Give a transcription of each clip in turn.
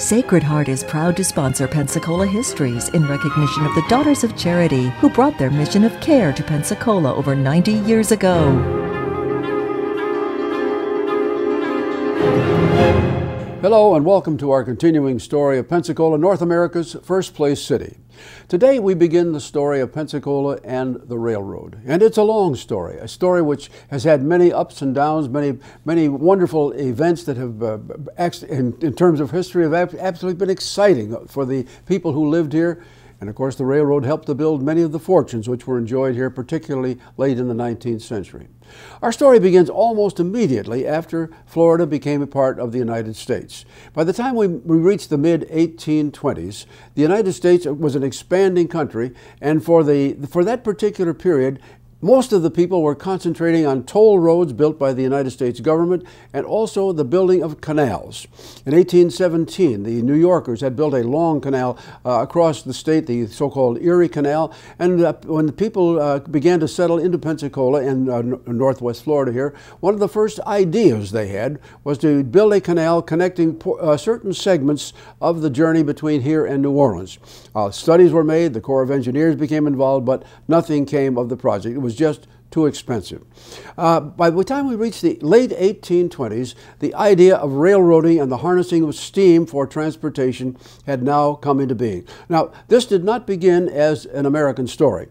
Sacred Heart is proud to sponsor Pensacola Histories in recognition of the Daughters of Charity who brought their mission of care to Pensacola over 90 years ago. Hello and welcome to our continuing story of Pensacola, North America's first place city. Today we begin the story of Pensacola and the railroad. And it's a long story, a story which has had many ups and downs, many wonderful events that have, in terms of history, have absolutely been exciting for the people who lived here. And of course the railroad helped to build many of the fortunes which were enjoyed here, particularly late in the 19th century. Our story begins almost immediately after Florida became a part of the United States. By the time we reached the mid-1820s, the United States was an expanding country, and for that particular period, most of the people were concentrating on toll roads built by the United States government and also the building of canals. In 1817, the New Yorkers had built a long canal across the state, the so-called Erie Canal, and when the people began to settle into Pensacola and northwest Florida here, one of the first ideas they had was to build a canal connecting certain segments of the journey between here and New Orleans. Studies were made, the Corps of Engineers became involved, but nothing came of the project. It was just too expensive. By the time we reached the late 1820s, the idea of railroading and the harnessing of steam for transportation had now come into being. Now, this did not begin as an American story.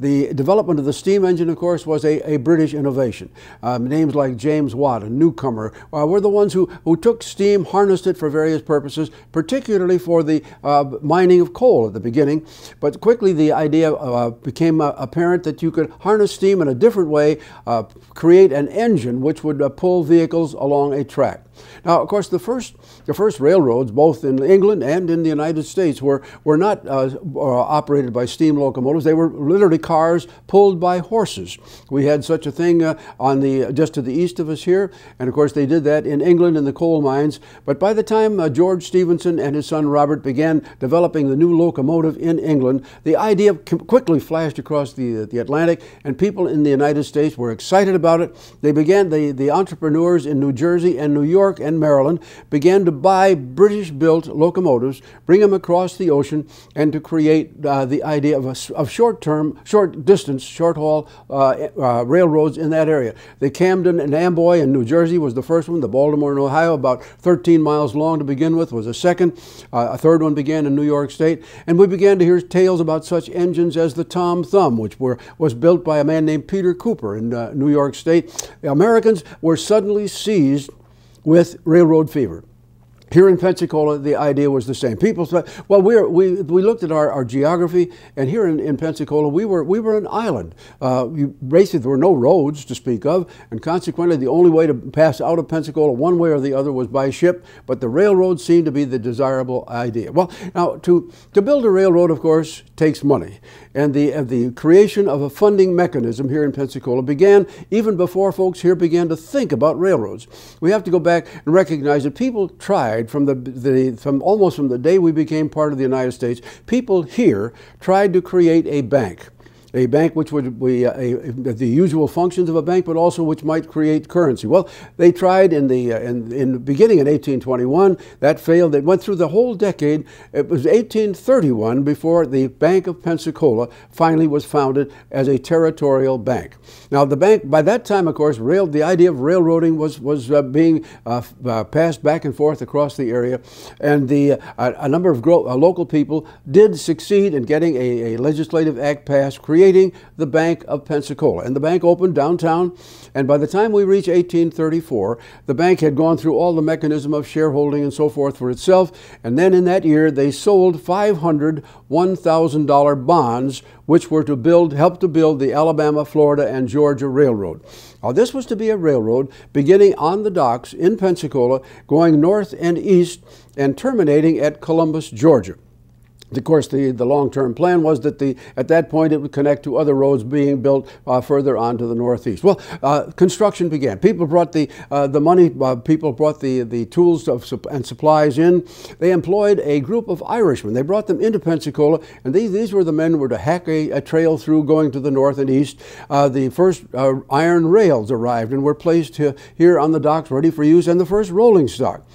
The development of the steam engine, of course, was a British innovation. Names like James Watt and Newcomer were the ones who took steam, harnessed it for various purposes, particularly for the mining of coal at the beginning. But quickly the idea became apparent that you could harness steam in a different way, create an engine which would pull vehicles along a track. Now, of course, the first railroads, both in England and in the United States, were not operated by steam locomotives. They were literally cars pulled by horses. We had such a thing just to the east of us here, and of course they did that in England in the coal mines. But by the time George Stephenson and his son Robert began developing the new locomotive in England, the idea quickly flashed across the Atlantic, and people in the United States were excited about it. They began, the entrepreneurs in New Jersey and New York and Maryland began to buy British-built locomotives, bring them across the ocean, and to create the idea of short-distance, short-haul railroads in that area. The Camden and Amboy in New Jersey was the first one. The Baltimore in Ohio, about 13 miles long to begin with, was a second. A third one began in New York State. And we began to hear tales about such engines as the Tom Thumb, which was built by a man named Peter Cooper in New York State. The Americans were suddenly seized with railroad fever. Here in Pensacola, the idea was the same. People said, well, we looked at our geography, and here in Pensacola, we were an island. Basically, there were no roads to speak of, and consequently, the only way to pass out of Pensacola, one way or the other, was by ship. But the railroad seemed to be the desirable idea. Well, now to build a railroad, of course, takes money, and the creation of a funding mechanism here in Pensacola began even before folks here began to think about railroads. We have to go back and recognize that people tried. From almost from the day we became part of the United States, people here tried to create a bank which would be the usual functions of a bank, but also which might create currency. Well, they tried in the beginning in 1821. That failed. It went through the whole decade. It was 1831 before the Bank of Pensacola finally was founded as a territorial bank. Now, the bank, by that time, of course, the idea of railroading was being passed back and forth across the area, and a number of local people did succeed in getting a legislative act passed, creating the Bank of Pensacola. And the bank opened downtown, and by the time we reached 1834, the bank had gone through all the mechanism of shareholding and so forth for itself, and then in that year they sold 500 $1,000 bonds which were to help to build the Alabama, Florida, and Georgia Railroad. Now, this was to be a railroad beginning on the docks in Pensacola, going north and east, and terminating at Columbus, Georgia. Of course, the long-term plan was that at that point it would connect to other roads being built further on to the northeast. Well, construction began. People brought the money. People brought the tools and supplies in. They employed a group of Irishmen. They brought them into Pensacola, and these were the men who were to hack a trail through going to the north and east. The first iron rails arrived and were placed here on the docks, ready for use, and the first rolling stock.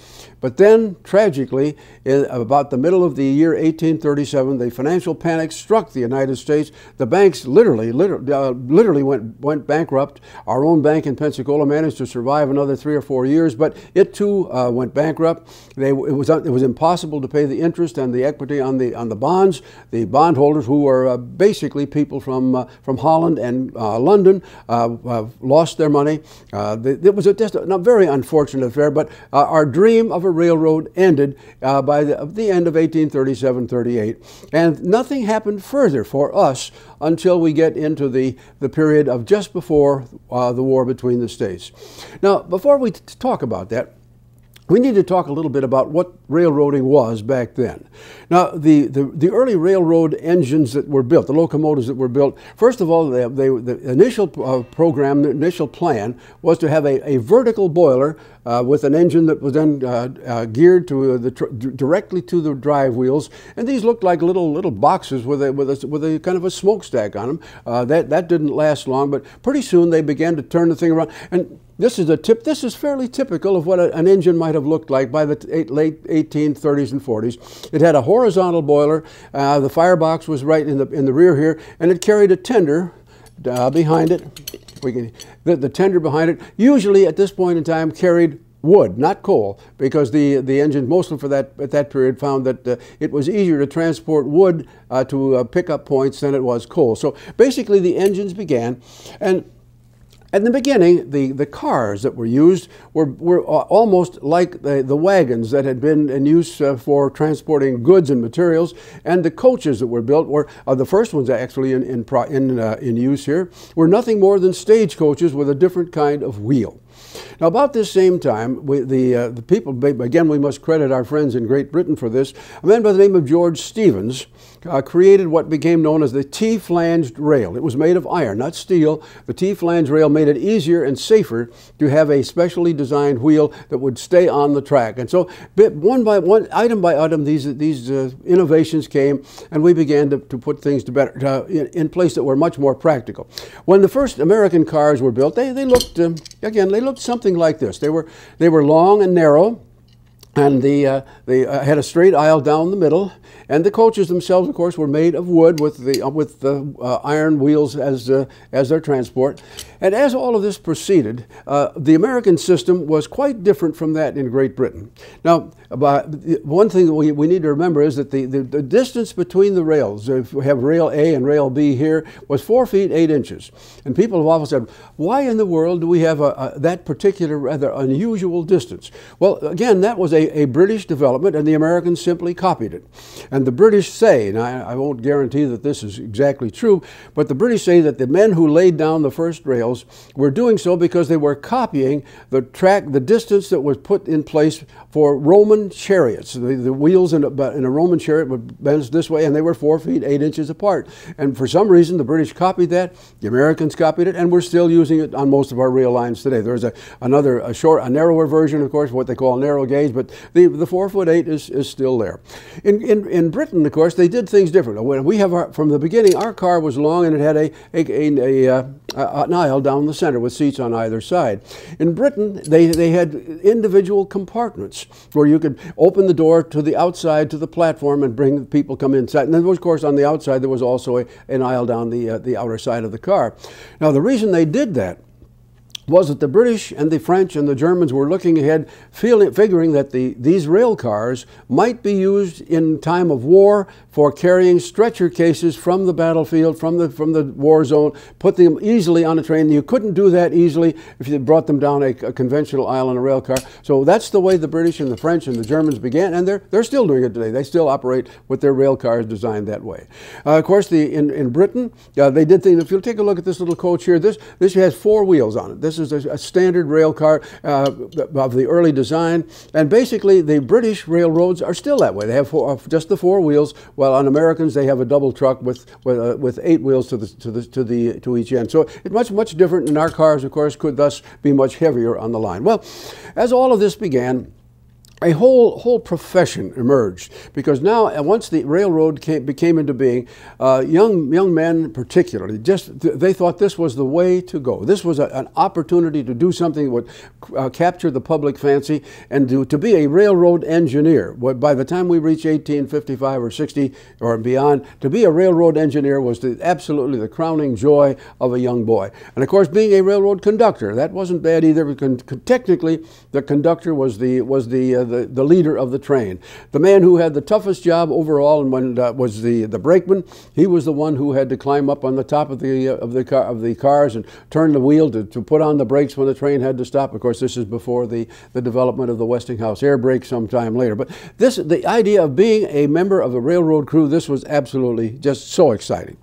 But then, tragically, in about the middle of the year 1837, the financial panic struck the United States. The banks literally went bankrupt. Our own bank in Pensacola managed to survive another 3 or 4 years, but it too went bankrupt. It was impossible to pay the interest and the equity on the bonds. The bondholders, who were basically people from Holland and London, lost their money. It was just a very unfortunate affair, but our dream of a railroad ended by the end of 1837-38, and nothing happened further for us until we get into the period of just before the war between the states. Now, before we talk about that, we need to talk a little bit about what railroading was back then. Now, the early railroad engines that were built, the locomotives that were built, first of all, the initial program, the initial plan was to have a vertical boiler with an engine that was then geared to directly to the drive wheels, and these looked like little boxes with a kind of a smokestack on them. That didn't last long, but pretty soon they began to turn the thing around. And this is fairly typical of what an engine might have looked like by the late 1830s and 40s. It had a horizontal boiler. The firebox was right in the rear here, and it carried a tender behind it. The tender behind it usually at this point in time carried wood, not coal, because the engine, mostly at that period, found that it was easier to transport wood to pickup points than it was coal. So basically the engines began, and in the beginning, the cars that were used were almost like the wagons that had been in use for transporting goods and materials, and the coaches that were built were the first ones actually in use here were nothing more than stage coaches with a different kind of wheel. Now, about this same time, the people, again, we must credit our friends in Great Britain for this. A man by the name of George Stevens created what became known as the T-flanged rail. It was made of iron, not steel. The T-flanged rail made it easier and safer to have a specially designed wheel that would stay on the track. And so, one by one, item by item, these innovations came, and we began to put things in place that were much more practical. When the first American cars were built, they looked something like this. They were long and narrow, and they had a straight aisle down the middle, and the coaches themselves, of course, were made of wood with the iron wheels as their transport. And as all of this proceeded, the American system was quite different from that in Great Britain. Now, one thing that we need to remember is that the distance between the rails, if we have rail A and rail B here, was 4 feet 8 inches. And people have often said, why in the world do we have that particular rather unusual distance? Well, again, that was a British development, and the Americans simply copied it. And the British say, and I won't guarantee that this is exactly true, but the British say that the men who laid down the first rails were doing so because they were copying the distance that was put in place for Roman chariots. The wheels in a Roman chariot would bend this way, and they were 4 feet 8 inches apart. And for some reason, the British copied that, the Americans copied it, and we're still using it on most of our rail lines today. There's a narrower version, of course, what they call narrow gauge, but the 4 foot 8 is still there. In Britain, of course, they did things different. When we have from the beginning, our car was long, and it had an aisle down the center with seats on either side. In Britain, they had individual compartments where you could open the door to the outside to the platform and bring people come inside. And then, of course, on the outside there was also an aisle down the outer side of the car. Now, the reason they did that was that the British and the French and the Germans were looking ahead, figuring that these rail cars might be used in time of war for carrying stretcher cases from the battlefield, from the war zone, put them easily on a train. You couldn't do that easily if you brought them down a conventional aisle in a rail car. So that's the way the British and the French and the Germans began, and they're still doing it today. They still operate with their rail cars designed that way. Of course, in Britain, they did things. If you'll take a look at this little coach here, this has 4 wheels on it. This is a standard rail car of the early design, and basically the British railroads are still that way. They have just the 4 wheels, while on Americans they have a double truck with 8 wheels to each end. So it's much different, and our cars, of course, could thus be much heavier on the line. Well, as all of this began, a whole profession emerged, because now, once the railroad became into being, young men particularly, they thought this was the way to go. This was an opportunity to do something that would capture the public fancy, and to be a railroad engineer. By the time we reach 1855 or 60 or beyond, to be a railroad engineer was absolutely the crowning joy of a young boy. And of course, being a railroad conductor, that wasn't bad either, because technically the conductor was the leader of the train. The man who had the toughest job overall was the brakeman. He was the one who had to climb up on the top of the cars and turn the wheel to put on the brakes when the train had to stop. Of course, this is before the development of the Westinghouse air brake sometime later. But the idea of being a member of the railroad crew, this was absolutely just so exciting.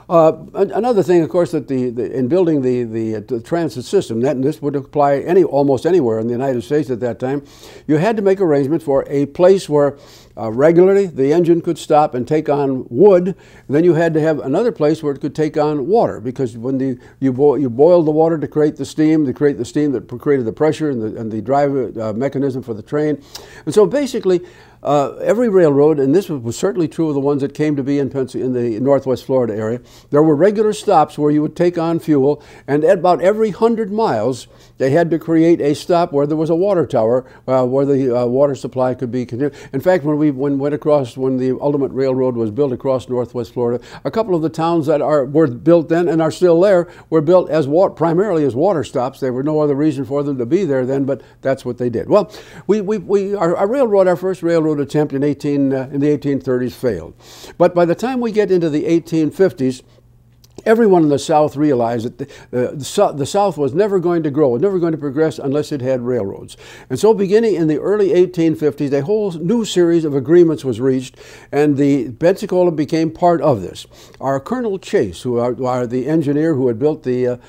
Another thing, of course, that in building the transit system, and this would apply almost anywhere in the United States at that time, you had to make arrangements for a place where regularly the engine could stop and take on wood. And then you had to have another place where it could take on water, because when you boiled the water to create the steam that created the pressure and the drive mechanism for the train. And so basically, every railroad, and this was certainly true of the ones that came to be in the Northwest Florida area, there were regular stops where you would take on fuel, and at about every 100 miles, they had to create a stop where there was a water tower where the water supply could be continued. In fact, when the ultimate railroad was built across Northwest Florida, a couple of the towns that were built then and are still there were built primarily as water stops. There were no other reason for them to be there then, but that's what they did. Well, our first railroad attempt in the 1830s failed. But by the time we get into the 1850s, everyone in the South realized that the South was never going to grow, never going to progress unless it had railroads. And so beginning in the early 1850s, a whole new series of agreements was reached, and the Pensacola became part of this. Our Colonel Chase, who are the engineer who had built the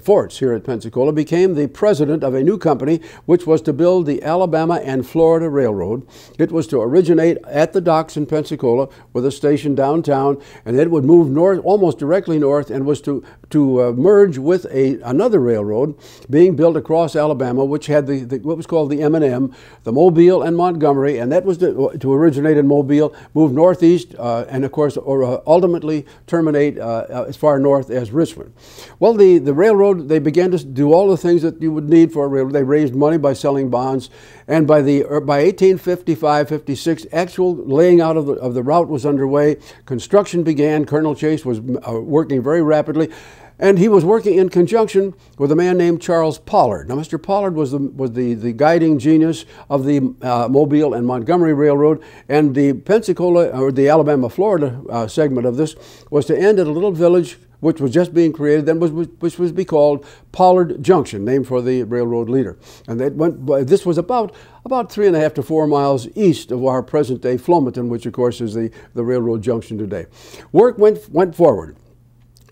forts here at Pensacola, became the president of a new company which was to build the Alabama and Florida Railroad. It was to originate at the docks in Pensacola with a station downtown, and it would move north, almost directly north, and was to merge with another railroad being built across Alabama, which had what was called the M&M, the Mobile and Montgomery, and that was to originate in Mobile, move northeast, and of course ultimately terminate as far north as Richmond. Well, the railroad, they began to do all the things that you would need for a railroad. They raised money by selling bonds, and by 1855-56, actual laying out of the route was underway. Construction began. Colonel Chase was working very rapidly, and he was working in conjunction with a man named Charles Pollard. Now, Mr. Pollard was the guiding genius of the Mobile and Montgomery Railroad, and the Pensacola, or the Alabama-Florida segment of this, was to end at a little village which was just being created, then which was to be called Pollard Junction, named for the railroad leader. And this was about 3.5 to 4 miles east of our present-day Flomaton, which of course is the railroad junction today. Work went forward.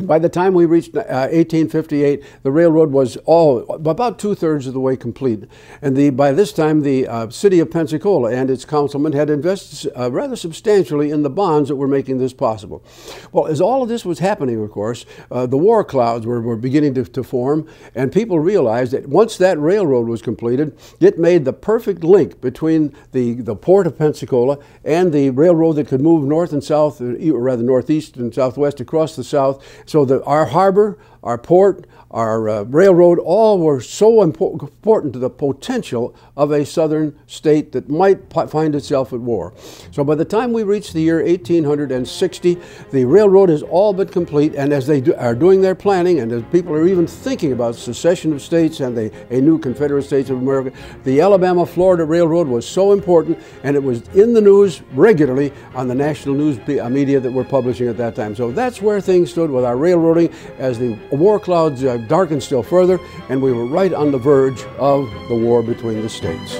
By the time we reached 1858, the railroad was about 2/3 of the way complete. And by this time, the city of Pensacola and its councilmen had invested rather substantially in the bonds that were making this possible. Well, as all of this was happening, of course, the war clouds were beginning to form, and people realized that once that railroad was completed, it made the perfect link between the port of Pensacola and the railroad that could move north and south, or rather northeast and southwest across the South. So our harbor, our port, our railroad, all were so important to the potential of a southern state that might find itself at war. So by the time we reach the year 1860, the railroad is all but complete, and as they are doing their planning, and as people are even thinking about secession of states and a new Confederate States of America, the Alabama-Florida Railroad was so important, and it was in the news regularly on the national news media that were publishing at that time. So that's where things stood with our railroading as the war clouds darkened still further, and we were right on the verge of the war between the states.